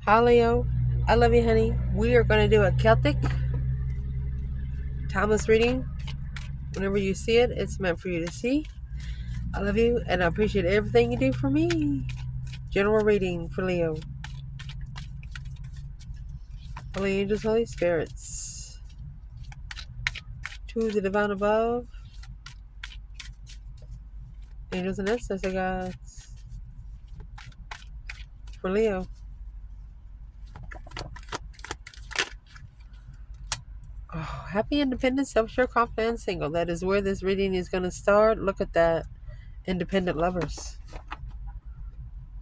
Hi, Leo. I love you, honey. We are going to do a Celtic timeless reading. Whenever you see it, it's meant for you to see. I love you, and I appreciate everything you do for me. General reading for Leo. Holy angels, holy spirits. To the divine above. Angels and ancestor gods. For Leo. Oh, happy, independent, self-sure, confident, single. That is where this reading is going to start. Look at that. Independent lovers.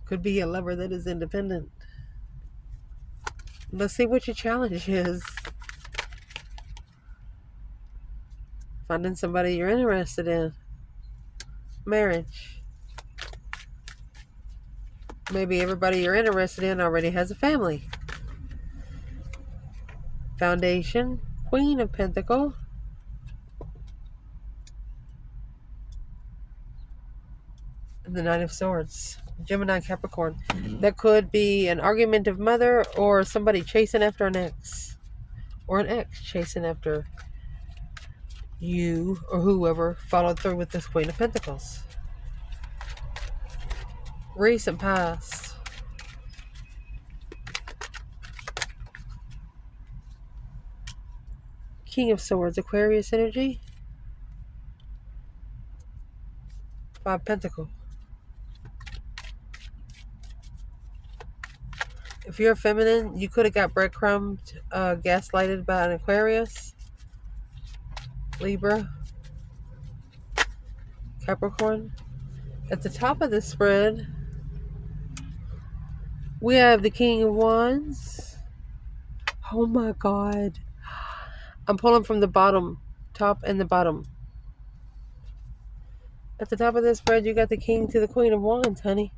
Could be a lover that is independent. Let's see what your challenge is. Finding somebody you're interested in. Marriage. Maybe everybody you're interested in already has a family. Foundation. Queen of Pentacles. And the Knight of Swords. Gemini, Capricorn. That could be an argumentative mother or somebody chasing after an ex. Or an ex chasing after you or whoever followed through with this Queen of Pentacles. Recent past. King of Swords, Aquarius energy. Five Pentacles. If you're feminine, you could have got breadcrumbed, gaslighted by an Aquarius, Libra, Capricorn. At the top of the spread, we have the King of Wands. Oh my God. I'm pulling from the bottom, top and the bottom. At the top of the spread, you got the King to the Queen of Wands, honey.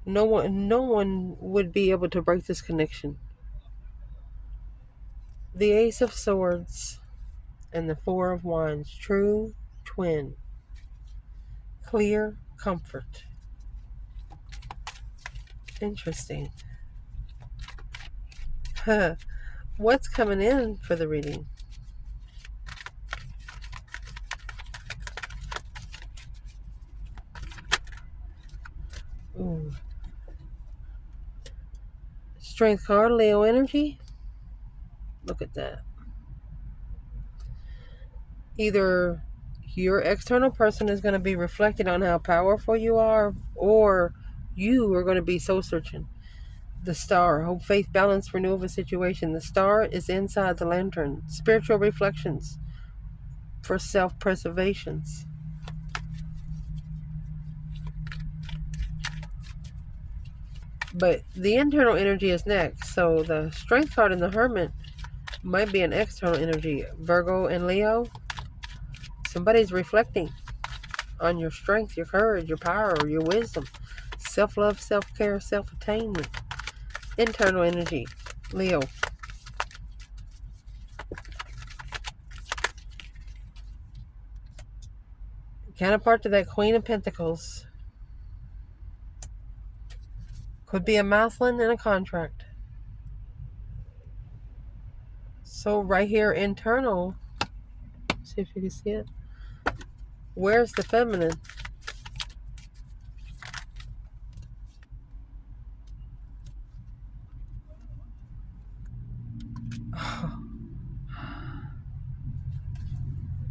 No one would be able to break this connection. The Ace of Swords and the Four of Wands. True twin. Clear comfort. Interesting. What's coming in for the reading? Ooh. Strength card, Leo energy. Look at that. Either your external person is going to be reflecting on how powerful you are, or you are going to be soul searching. The star, hope, faith, balance, renewal of a situation. The star is inside the lantern. Spiritual reflections for self-preservations. But the internal energy is next. So the strength card in the Hermit might be an external energy. Virgo and Leo. Somebody's reflecting on your strength, your courage, your power, your wisdom, self-love, self-care, self-attainment. Internal energy, Leo. Counterpart to that Queen of Pentacles. Could be a masculine and a contract. So right here, internal. See if you can see it. Where's the feminine?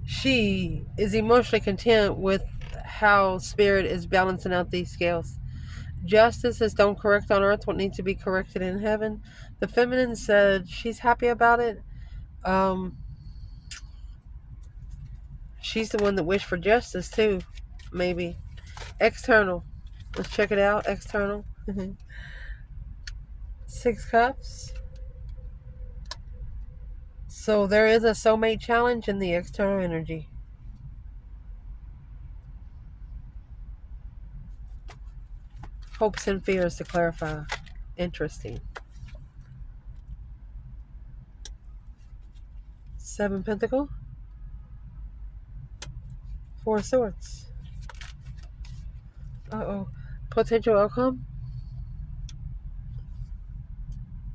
She is emotionally content with how spirit is balancing out these scales. Justice is don't correct on earth what needs to be corrected in heaven. The feminine said she's happy about it. She's the one that wished for justice too, maybe. External. Let's check it out. External. Six Cups. So there is a soulmate challenge in the external energy. Hopes and fears to clarify. Interesting. Seven Pentacle. Four Swords. Uh-oh. Potential outcome.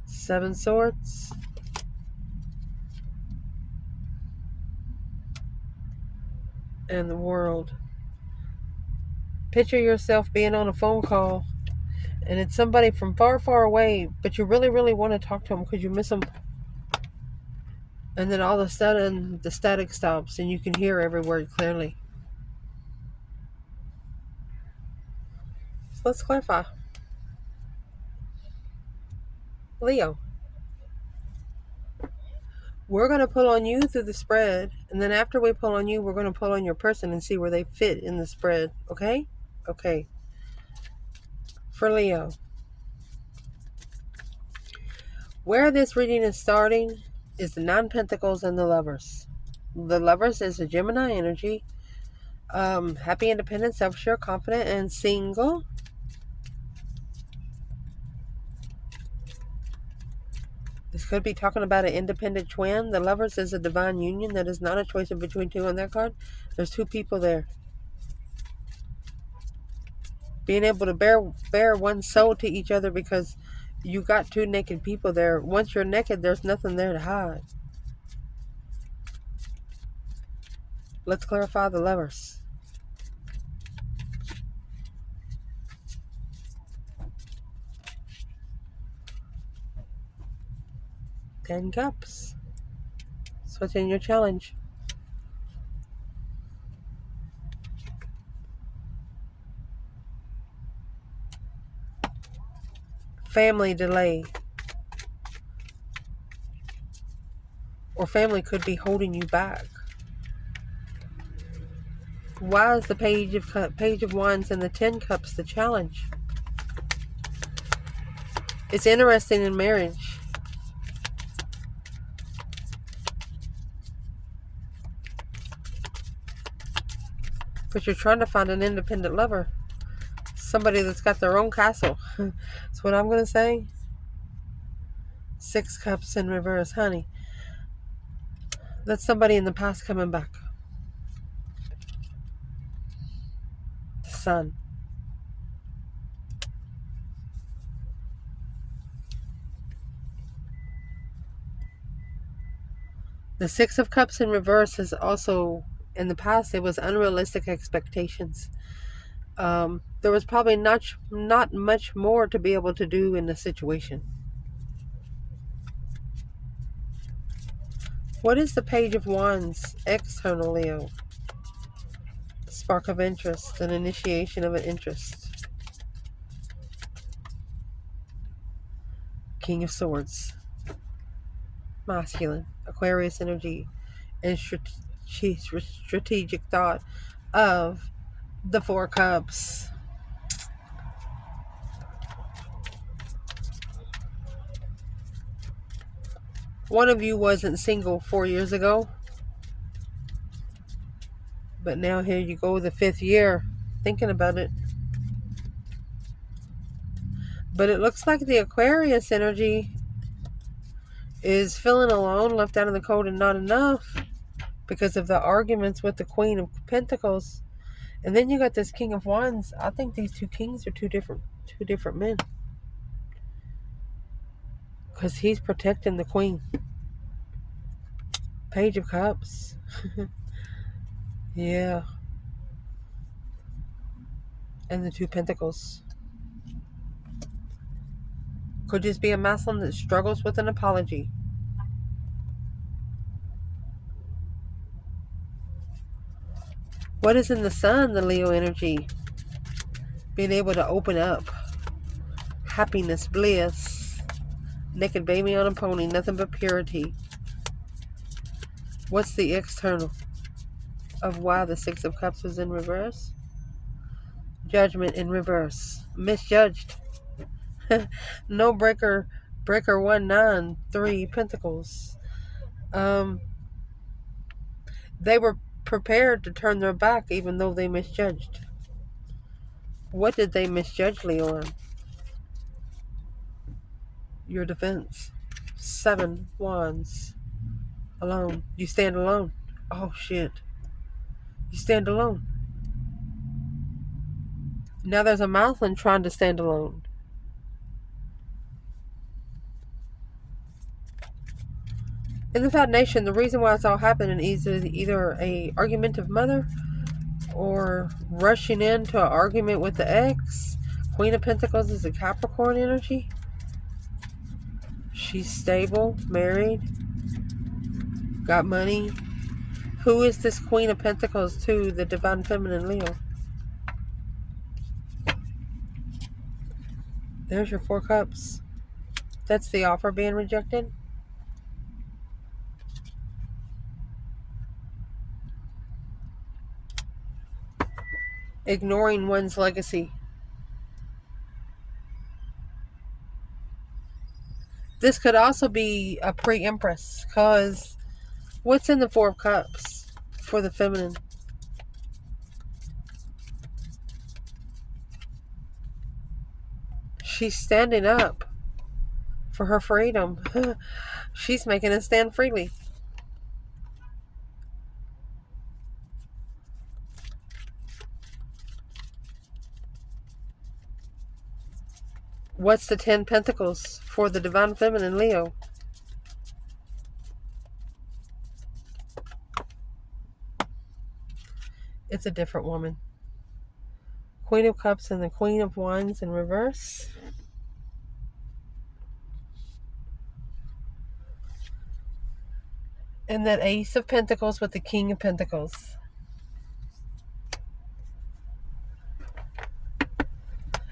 7 swords. And the world. Picture yourself being on a phone call and it's somebody from far, far away, but you really, really want to talk to them because you miss them. And then all of a sudden, the static stops and you can hear every word clearly. So let's clarify. Leo, we're going to pull on you through the spread. And then after we pull on you, we're going to pull on your person and see where they fit in the spread. Okay? Okay. For Leo, where this reading is starting is the 9 Pentacles and the Lovers. The Lovers is a Gemini energy. Happy, independent, self-sure, confident, and single. This could be talking about an independent twin. The Lovers is a divine union that is not a choice of between two on that card. There's 2 people there. Being able to bear one soul to each other because you got 2 naked people there. Once you're naked, there's nothing there to hide. Let's clarify the Lovers. Ten Cups. Switching your challenge. Family delay. Or family could be holding you back. Why is the Page of Wands and the 10 Cups the challenge? It's interesting in marriage. But you're trying to find an independent lover. Somebody that's got their own castle. That's what I'm going to say. 6 Cups in reverse, honey. That's somebody in the past coming back. The Sun. The 6 of Cups in reverse is also, in the past, it was unrealistic expectations. There was probably not much more to be able to do in the situation. What is the Page of Wands external, Leo? Spark of interest, an initiation of an interest. King of Swords. Masculine, Aquarius energy, and strategic thought of the 4 Cups. One of you wasn't single 4 years ago, but now here you go, the 5th year, thinking about it. But it looks like the Aquarius energy is feeling alone, left out in the cold, and not enough because of the arguments with the Queen of Pentacles. And then you got this King of Wands. I think these 2 kings are two different men, because he's protecting the Queen. Page of Cups. Yeah. And the 2 Pentacles. Could just be a masculine that struggles with an apology. What is in the Sun, the Leo energy? Being able to open up. Happiness, bliss. Naked baby on a pony, nothing but purity. What's the external of why the 6 of Cups was in reverse? Judgment in reverse. Misjudged. No breaker 1, 9, 3 Pentacles. They were prepared to turn their back even though they misjudged. What did they misjudge, Leo, on? Your defense. 7 Wands. Alone. You stand alone. Oh, shit. You stand alone. Now there's a masculine trying to stand alone. In the foundation, the reason why it's all happening is either a argumentative mother or rushing into an argument with the ex. Queen of Pentacles is a Capricorn energy. She's stable, married, got money. Who is this Queen of Pentacles to the Divine Feminine Leo? There's your 4 cups. That's the offer being rejected. Ignoring one's legacy. This could also be a pre-empress, because what's in the 4 cups for the feminine? She's standing up for her freedom. She's making a stand freely. What's the 10 Pentacles for the Divine Feminine Leo? It's a different woman. Queen of Cups and the Queen of Wands in reverse. And that Ace of Pentacles with the King of Pentacles.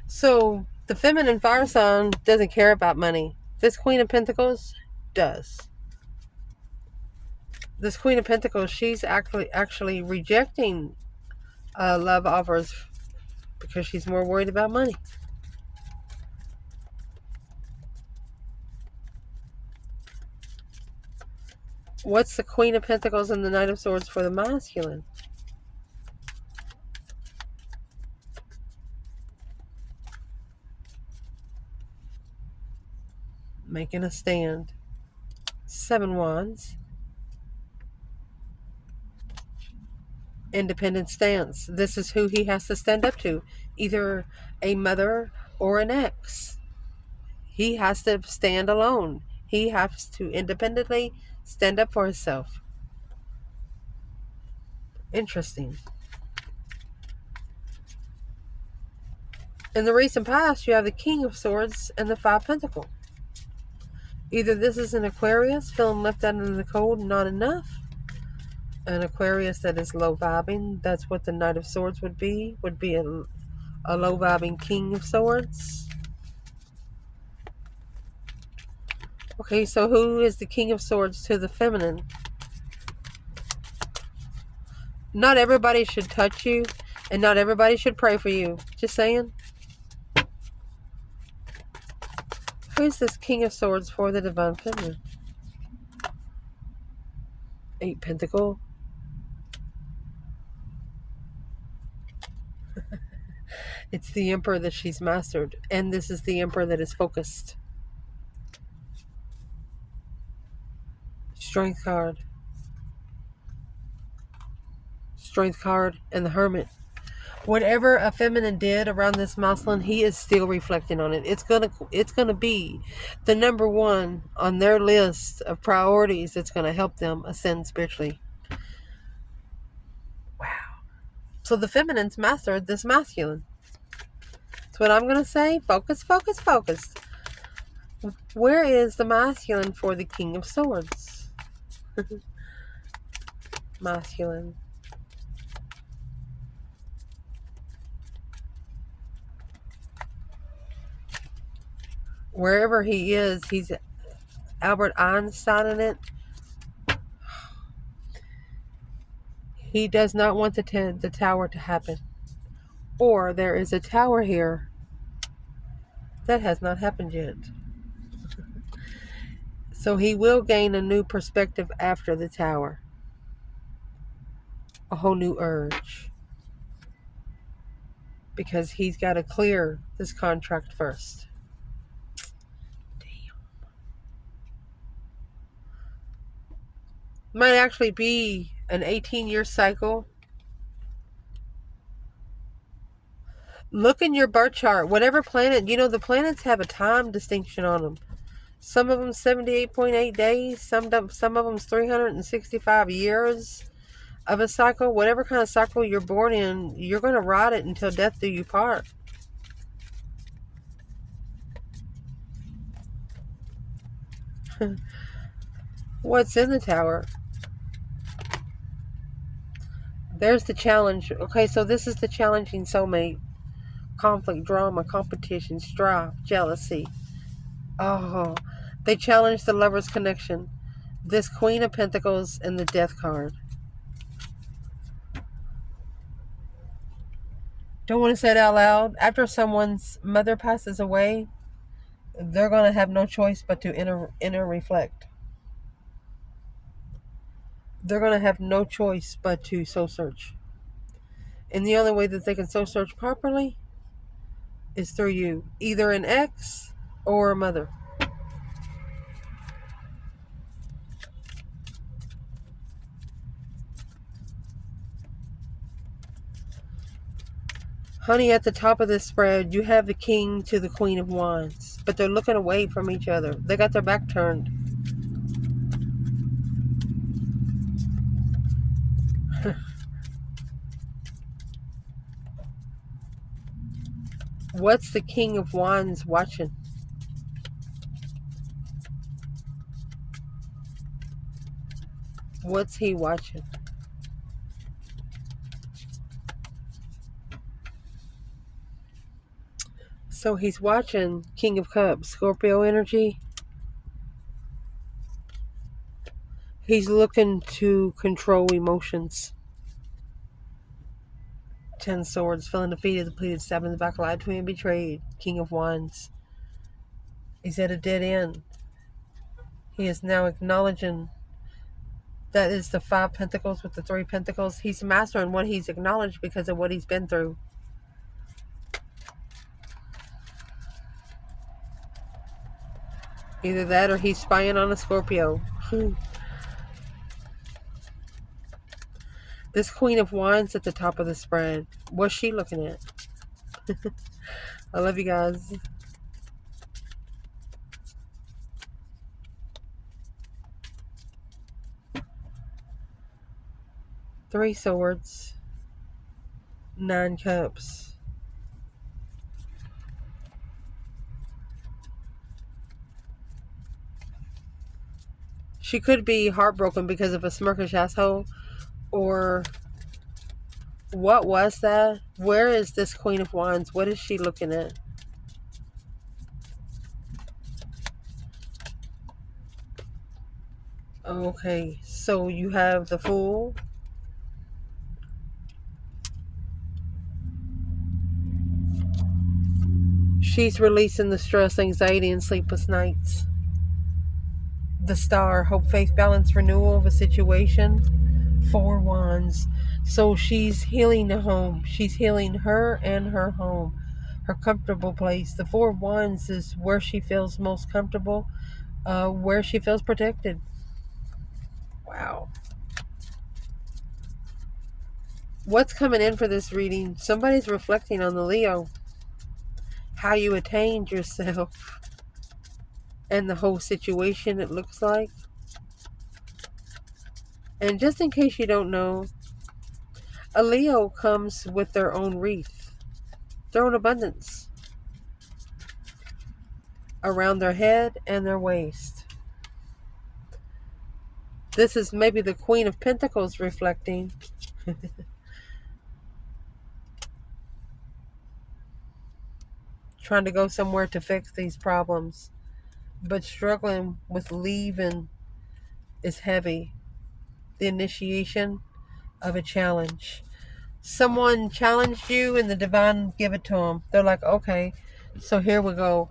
So the feminine fire sign doesn't care about money. This Queen of Pentacles does. This Queen of Pentacles, she's actually rejecting love offers because she's more worried about money. What's the Queen of Pentacles and the Knight of Swords for the masculine? Making a stand. 7 Wands. Independent stance. This is who he has to stand up to. Either a mother or an ex. He has to stand alone. He has to independently stand up for himself. Interesting. In the recent past, you have the King of Swords and the 5 Pentacles. Either this is an Aquarius feeling left out in the cold, not enough. An Aquarius that is low vibing. That's what the Knight of Swords would be. Would be a low vibing King of Swords. Okay, so who is the King of Swords to the feminine? Not everybody should touch you, and not everybody should pray for you. Just saying. Who's this King of Swords for the Divine Feminine? 8 Pentacle. It's the Emperor that she's mastered, and this is the Emperor that is focused. Strength card. Strength card and the Hermit. Whatever a feminine did around this masculine, he is still reflecting on it. It's gonna be the number one on their list of priorities that's gonna help them ascend spiritually. Wow. So the feminine's mastered this masculine. That's what I'm gonna say. Focus, focus, focus. Where is the masculine for the King of Swords? Masculine. Wherever he is, he's Albert Einstein in it. He does not want the tower to happen. Or there is a tower here that has not happened yet. So he will gain a new perspective after the tower. A whole new urge. Because he's got to clear this contract first. Damn. Might actually be an 18-year cycle. Look in your birth chart. Whatever planet, the planets have a time distinction on them. Some of them 78.8 days. Some of them's 365 years of a cycle. Whatever kind of cycle you're born in, you're going to ride it until death do you part. What's in the tower? There's the challenge. Okay, so this is the challenging soulmate. Conflict, drama, competition, strife, jealousy. Oh, they challenge the lover's connection. This Queen of Pentacles and the Death card. Don't want to say it out loud. After someone's mother passes away, they're going to have no choice but to inner reflect. They're going to have no choice but to soul search. And the only way that they can soul search properly is through you. Either an ex or a mother. Honey, at the top of this spread, you have the King to the Queen of Wands. But they're looking away from each other. They got their back turned. What's the King of Wands watching? What's he watching? So he's watching King of Cups, Scorpio energy. He's looking to control emotions. 10 swords, feeling defeated, depleted, stabbed in the back, lied to and betrayed. King of Wands. He's at a dead end. He is now acknowledging that is the 5 pentacles with the 3 pentacles. He's mastering what he's acknowledged because of what he's been through. Either that or he's spying on a Scorpio. This Queen of Wands at the top of the spread. What's she looking at? I love you guys. Three swords. 9 cups. She could be heartbroken because of a smirkish asshole. Or what was that? Where is this Queen of Wands? What is she looking at? Okay, so you have the Fool. She's releasing the stress, anxiety, and sleepless nights. The Star, hope, faith, balance, renewal of a situation. 4 wands. So she's healing the home. She's healing her and her home. Her comfortable place. The 4 wands is where she feels most comfortable. Where she feels protected. Wow. What's coming in for this reading? Somebody's reflecting on the Leo. How you attained yourself. And the whole situation, it looks like. And just in case you don't know, a Leo comes with their own wreath, their own abundance around their head and their waist. This is maybe the Queen of Pentacles reflecting. Trying to go somewhere to fix these problems, but struggling with leaving is heavy. The initiation of a challenge. Someone challenged you and the divine give it to them. They're like, okay, so here we go.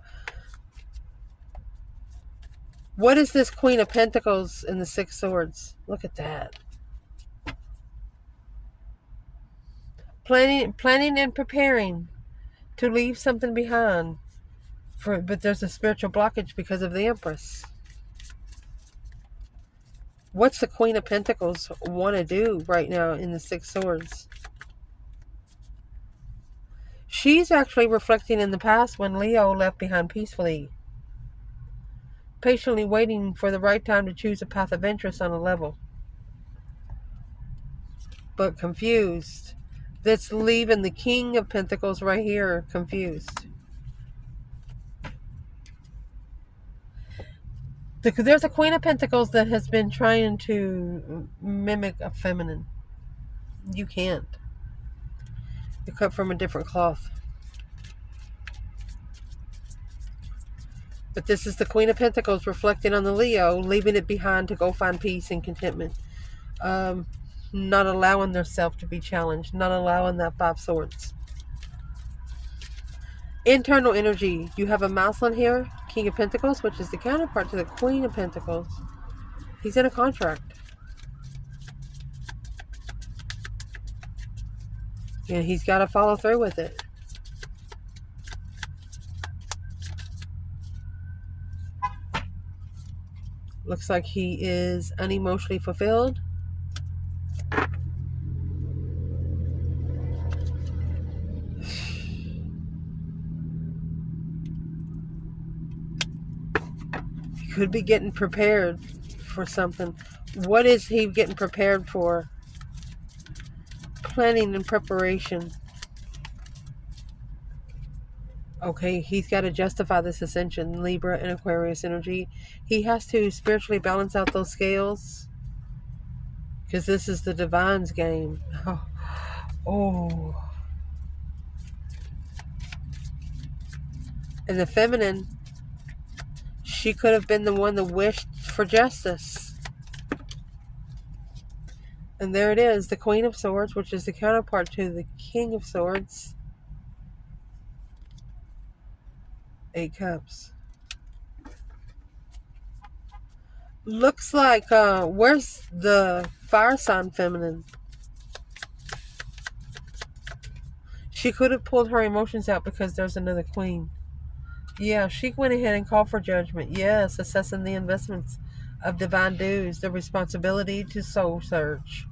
What is this Queen of Pentacles and the 6 swords? Look at that. Planning and preparing to leave something behind. But there's a spiritual blockage because of the Empress. What's the Queen of Pentacles want to do right now in the 6 swords? She's actually reflecting in the past when Leo left behind peacefully, patiently waiting for the right time to choose a path of interest on a level, but confused. That's leaving the King of Pentacles right here confused. There's a Queen of Pentacles that has been trying to mimic a feminine. You can't. You're cut from a different cloth. But this is the Queen of Pentacles reflecting on the Leo, leaving it behind to go find peace and contentment. Not allowing themselves to be challenged, not allowing that Five Swords. Internal energy. You have a masculine here, King of Pentacles, which is the counterpart to the Queen of Pentacles. He's in a contract. And he's got to follow through with it. Looks like he is unemotionally fulfilled. He could be getting prepared for something. What is he getting prepared for? Planning and preparation. Okay, he's got to justify this ascension, Libra and Aquarius energy. He has to spiritually balance out those scales, because this is the divine's game. Oh. And the feminine, she could have been the one that wished for justice. And there it is, the Queen of Swords, which is the counterpart to the King of Swords. 8 Cups. Looks like, where's the fire sign feminine? She could have pulled her emotions out because there's another queen. Yeah, she went ahead and called for judgment. Yes, assessing the investments of divine dues, the responsibility to soul search.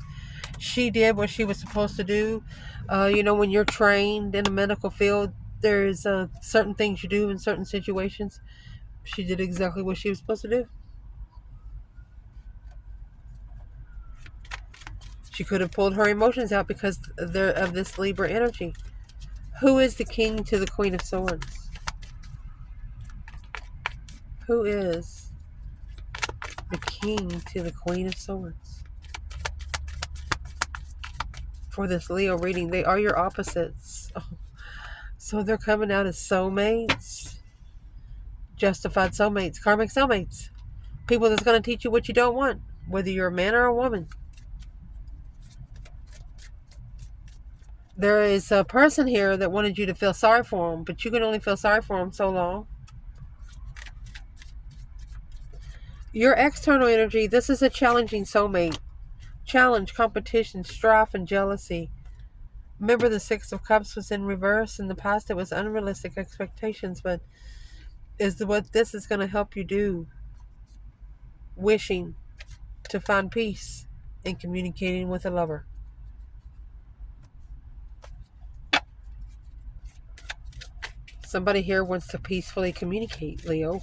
She did what she was supposed to do. When you're trained in a medical field, there's certain things you do in certain situations. She did exactly what she was supposed to do. She could have pulled her emotions out because of this Libra energy. Who is the King to the Queen of Swords? Who is the King to the Queen of Swords? For this Leo reading, they are your opposites. Oh, so they're coming out as soulmates, justified soulmates, karmic soulmates. People that's going to teach you what you don't want, whether you're a man or a woman. There is a person here that wanted you to feel sorry for them, but you can only feel sorry for them so long. Your external energy, this is a challenging soulmate. Challenge, competition, strife, and jealousy. Remember, the Six of Cups was in reverse. In the past, it was unrealistic expectations, but is what this is going to help you do. Wishing to find peace in communicating with a lover. Somebody here wants to peacefully communicate, Leo.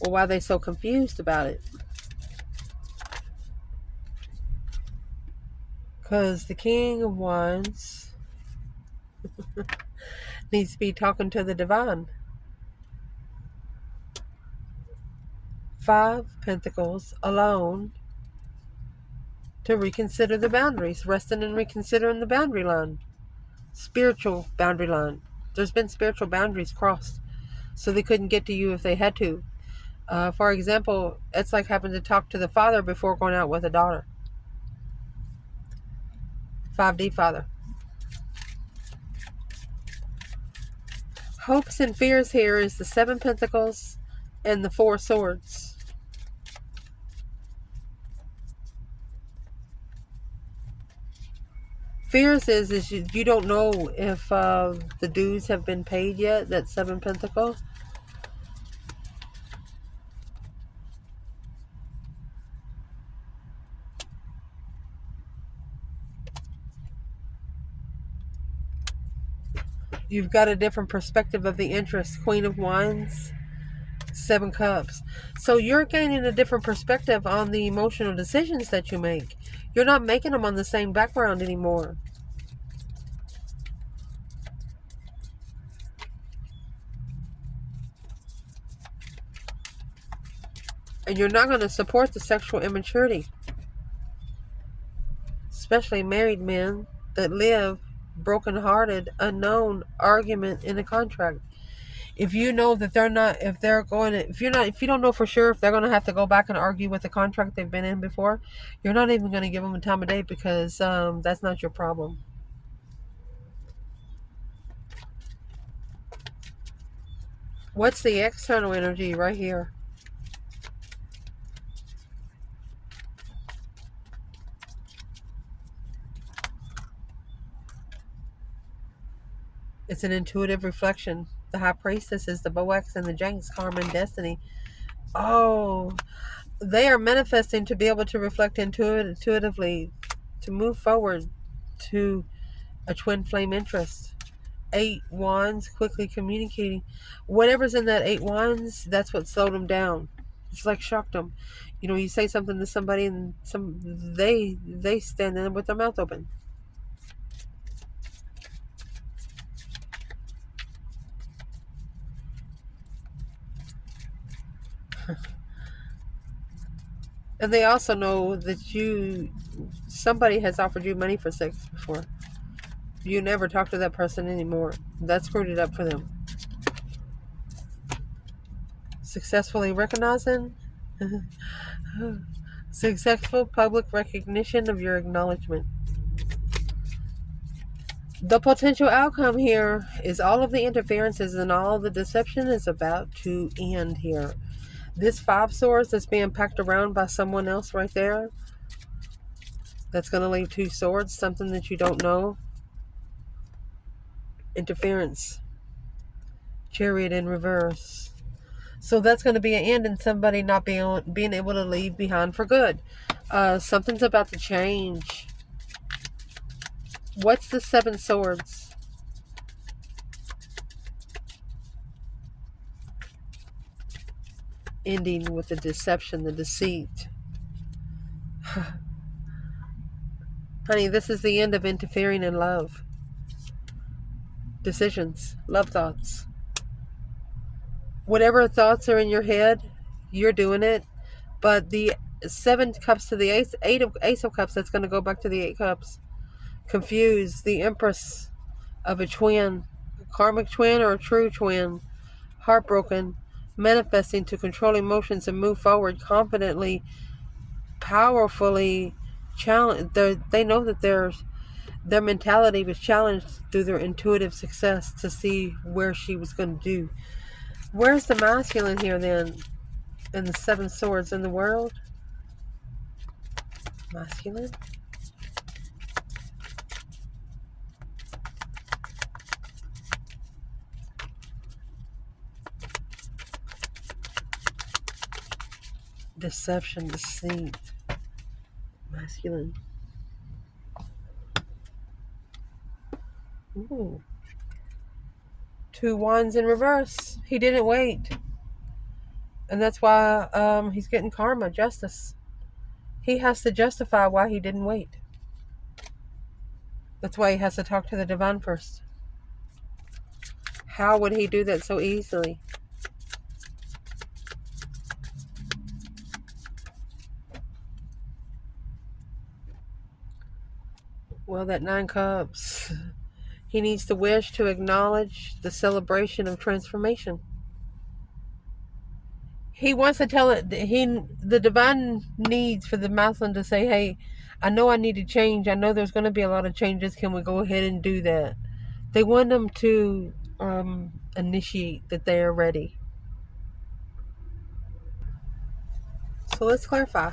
Well, why are they so confused about it? Because the King of Wands needs to be talking to the divine. 5 Pentacles alone to reconsider the boundaries. Resting and reconsidering the boundary line. Spiritual boundary line. There's been spiritual boundaries crossed, so they couldn't get to you if they had to. For example, it's like having to talk to the father before going out with a daughter. 5D Father. Hopes and fears here is the 7 Pentacles and the 4 Swords. Fears is you don't know if the dues have been paid yet. That 7 Pentacle. You've got a different perspective of the interest. Queen of Wands, Seven Cups. So you're gaining a different perspective on the emotional decisions that you make. You're not making them on the same background anymore. And you're not going to support the sexual immaturity, especially married men that live broken-hearted, unknown argument in a contract. If you know that they're not, if they're going to, if you don't know for sure if they're going to have to go back and argue with the contract they've been in before, you're not even going to give them a time of day, because that's not your problem. What's the external energy right here? It's an intuitive reflection. The High Priestess is the Boax and the Jinx, karma and destiny. Oh, they are manifesting to be able to reflect intuitively, to move forward to a twin flame interest. 8 Wands, quickly communicating. Whatever's in that 8 Wands, that's what slowed them down. It's like shocked them. You know, you say something to somebody and they stand there with their mouth open. And they also know that somebody has offered you money for sex before. You never talk to that person anymore. That screwed it up for them. Successfully recognizing. Successful public recognition of your acknowledgement. The potential outcome here is all of the interferences and all the deception is about to end here. This 5 Swords that's being packed around by someone else right there, that's going to leave 2 swords, something that you don't know. Interference. Chariot in reverse. So that's going to be an end in somebody not being able to leave behind for good. Something's about to change. What's the 7 Swords? Ending with the deception, the deceit. Honey, this is the end of interfering in love. Decisions, love thoughts. Whatever thoughts are in your head, you're doing it. But the 7 Cups to the Ace of Cups, that's going to go back to the 8 Cups. Confused, the Empress of a twin, a karmic twin or a true twin. Heartbroken, manifesting to control emotions and move forward confidently, powerfully. They know that their mentality was challenged through their intuitive success to see where she was going to do. Where's the masculine here then? And the 7 Swords in the world? Masculine? Deception, deceit. Masculine. Ooh. 2 Wands in reverse. He didn't wait. And that's why he's getting karma, justice. He has to justify why he didn't wait. That's why he has to talk to the divine first. How would he do that so easily? Well, that 9 Cups. He needs to wish to acknowledge the celebration of transformation. He wants to tell it. The divine needs for the masculine to say, "Hey, I know I need to change. I know there's going to be a lot of changes. Can we go ahead and do that?" They want them to initiate that they are ready. So let's clarify.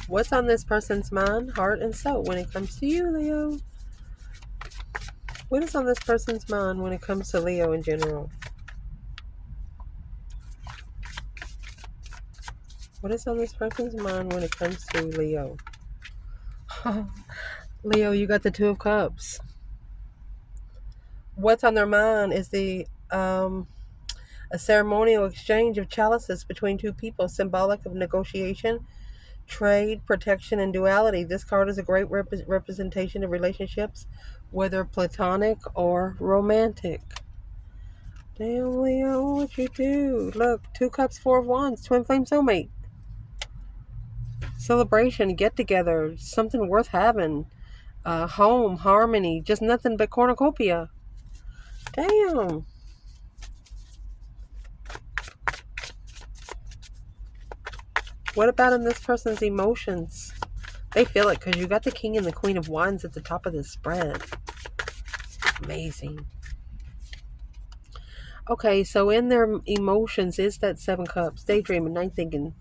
What's on this person's mind, heart, and soul when it comes to you, Leo? What is on this person's mind when it comes to Leo in general? What is on this person's mind when it comes to Leo? Leo, you got the 2 of Cups. What's on their mind is a ceremonial exchange of chalices between two people, symbolic of negotiation, trade, protection, and duality. This card is a great representation of relationships, whether platonic or romantic. Damn, Leo, what you do? Look, 2 cups, 4 of wands, twin flame soulmate. Celebration, get together, something worth having. Home, harmony, just nothing but cornucopia. Damn. What about in this person's emotions? They feel it because you got the king and the queen of wands at the top of this spread. Amazing. Okay, so in their emotions is that 7 cups, daydreaming, night thinking,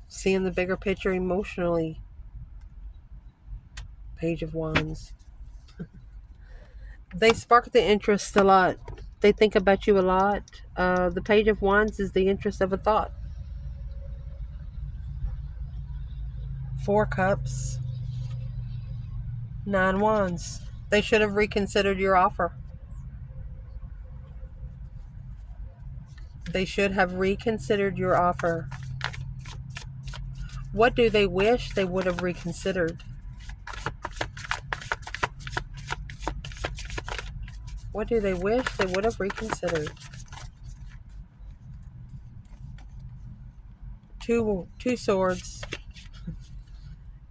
seeing the bigger picture emotionally. Page of wands. They spark the interest a lot. They think about you a lot. The page of wands is the interest of a thought. 4 cups, 9 wands. They should have reconsidered your offer. They should have reconsidered your offer. What do they wish they would have reconsidered? What do they wish they would have reconsidered? Two swords,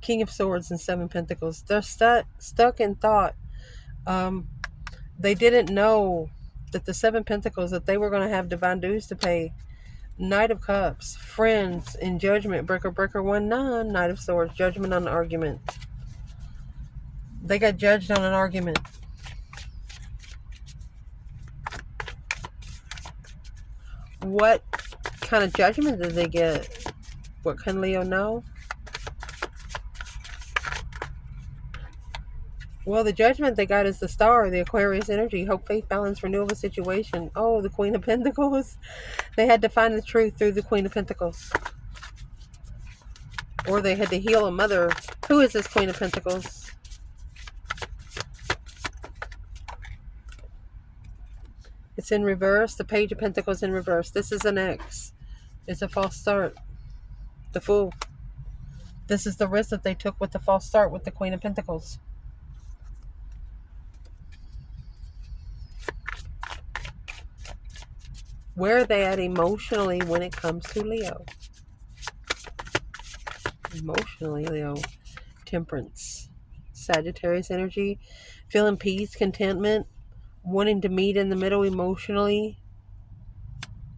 King of Swords, and 7 Pentacles. They're stuck in thought. They didn't know that the 7 Pentacles, that they were going to have divine dues to pay. Knight of Cups, friends in judgment, breaker, 1-9, Knight of Swords, judgment on an argument. They got judged on an argument. What kind of judgment did they get? What can Leo know? Well, the judgment they got is the Star, the Aquarius energy, hope, faith, balance, renewable situation. Oh, the Queen of Pentacles. They had to find the truth through the Queen of Pentacles. Or they had to heal a mother. Who is this Queen of Pentacles? It's in reverse. The Page of Pentacles in reverse. This is an X. It's a false start. The Fool. This is the risk that they took with the false start with the Queen of Pentacles. Where are they at emotionally when it comes to Leo? Emotionally, Leo. Temperance. Sagittarius energy. Feeling peace, contentment. Wanting to meet in the middle emotionally.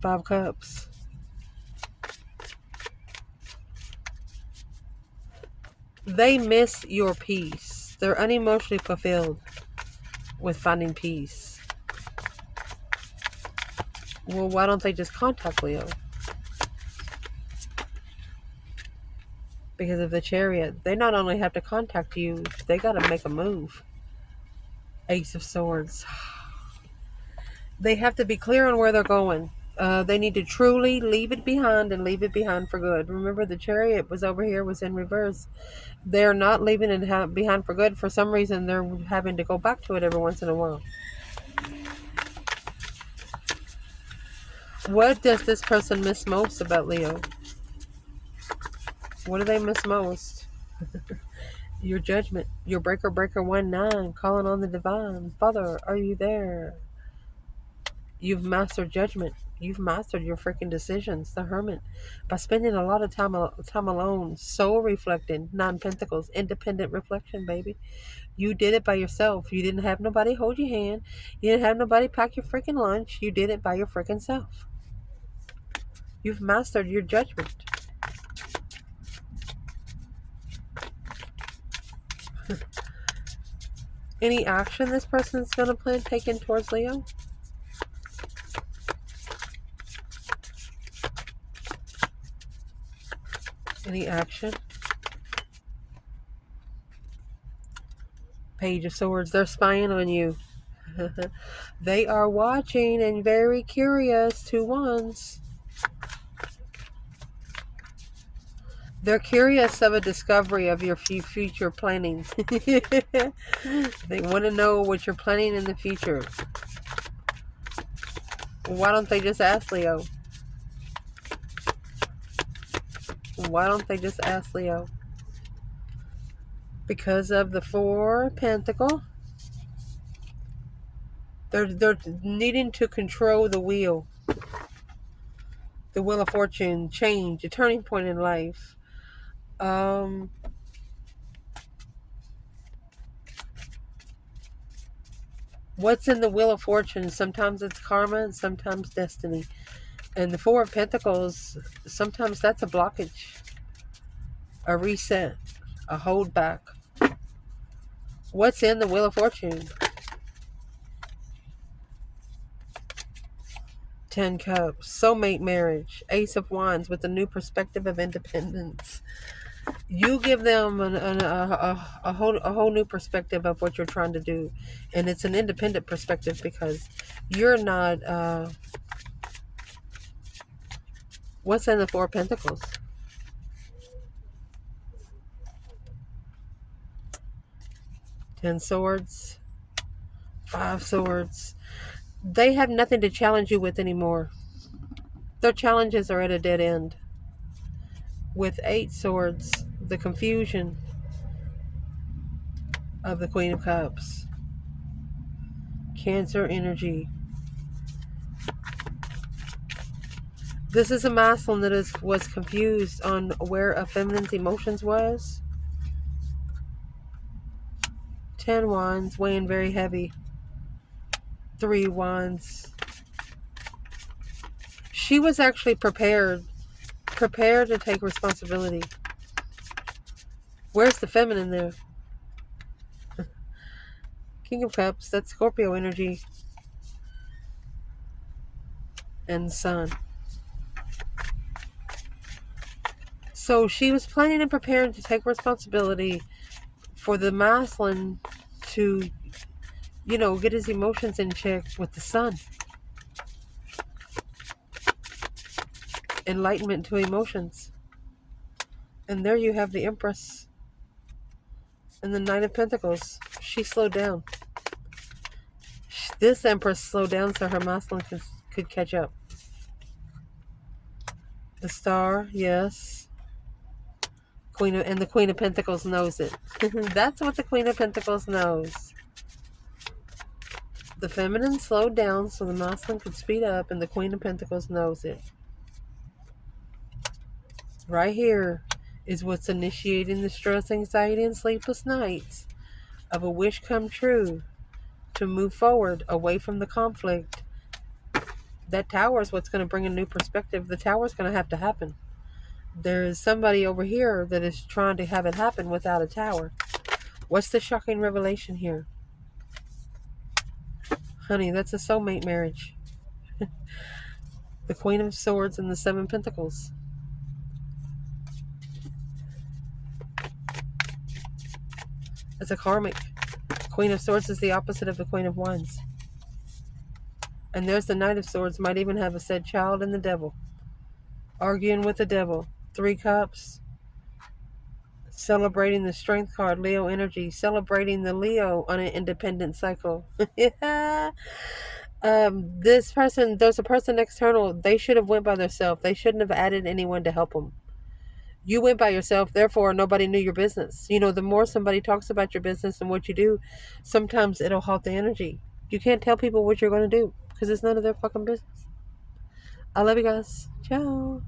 5 cups. They miss your peace. They're unemotionally fulfilled with finding peace. Well, why don't they just contact Leo? Because of the Chariot. They not only have to contact you, they got to make a move. Ace of Swords. They have to be clear on where they're going. They need to truly leave it behind and leave it behind for good. Remember, the Chariot was over here, was in reverse. They're not leaving it behind for good. For some reason, they're having to go back to it every once in a while. What does this person miss most about Leo? What do they miss most? Your judgment. Your breaker, 1-9, calling on the divine. Father, are you there? You've mastered judgment. You've mastered your freaking decisions. The Hermit. By spending a lot of time alone, soul reflecting, 9 Pentacles, independent reflection, baby. You did it by yourself. You didn't have nobody hold your hand. You didn't have nobody pack your freaking lunch. You did it by your freaking self. You've mastered your judgment. Any action this person's going to plan taken towards Leo? Any action? Page of Swords. They're spying on you. They are watching and very curious. 2 wands. They're curious of a discovery of your future planning. They want to know what you're planning in the future. Why don't they just ask Leo? Why don't they just ask Leo? Because of the Four of Pentacles. They're needing to control the wheel. The Wheel of Fortune, change, a turning point in life. What's in the Wheel of Fortune? Sometimes it's karma and sometimes destiny. And the Four of Pentacles, sometimes that's a blockage, a reset, a hold back. What's in the Wheel of Fortune? 10 Cups, soulmate marriage, Ace of Wands with a new perspective of independence. You give them a whole new perspective of what you're trying to do. And it's an independent perspective because you're not... what's in the Four of Pentacles? 10 Swords, 5 Swords. They have nothing to challenge you with anymore. Their challenges are at a dead end. With 8 Swords, the confusion of the Queen of Cups. Cancer energy. This is a masculine that was confused on where a feminine's emotions was. 10 Wands, weighing very heavy. 3 Wands. She was actually prepared to take responsibility. Where's the feminine there? King of Cups, that's Scorpio energy. And Sun. So she was planning and preparing to take responsibility for the masculine to, get his emotions in check with the Sun. Enlightenment to emotions. And there you have the Empress. And the Knight of Pentacles. She slowed down. This Empress slowed down so her masculine could catch up. The Star, yes. And the Queen of Pentacles knows it. That's what the Queen of Pentacles knows. The feminine slowed down so the masculine could speed up, and the Queen of Pentacles knows it. Right here is what's initiating the stress, anxiety, and sleepless nights of a wish come true to move forward away from the conflict. That tower is what's going to bring a new perspective. The tower is going to have to happen. There is somebody over here that is trying to have it happen without a tower. What's the shocking revelation here? Honey, that's a soulmate marriage. The Queen of Swords and the 7 Pentacles. It's a karmic. Queen of Swords is the opposite of the Queen of Wands. And there's the Knight of Swords. Might even have a said child and the devil. Arguing with the devil. 3 Cups. Celebrating the Strength card, Leo energy. Celebrating the Leo on an independent cycle. Yeah. This person, there's a person external. They should have went by themselves. They shouldn't have added anyone to help them. You went by yourself, therefore nobody knew your business. The more somebody talks about your business and what you do, sometimes it'll halt the energy. You can't tell people what you're going to do because it's none of their fucking business. I love you guys. Ciao.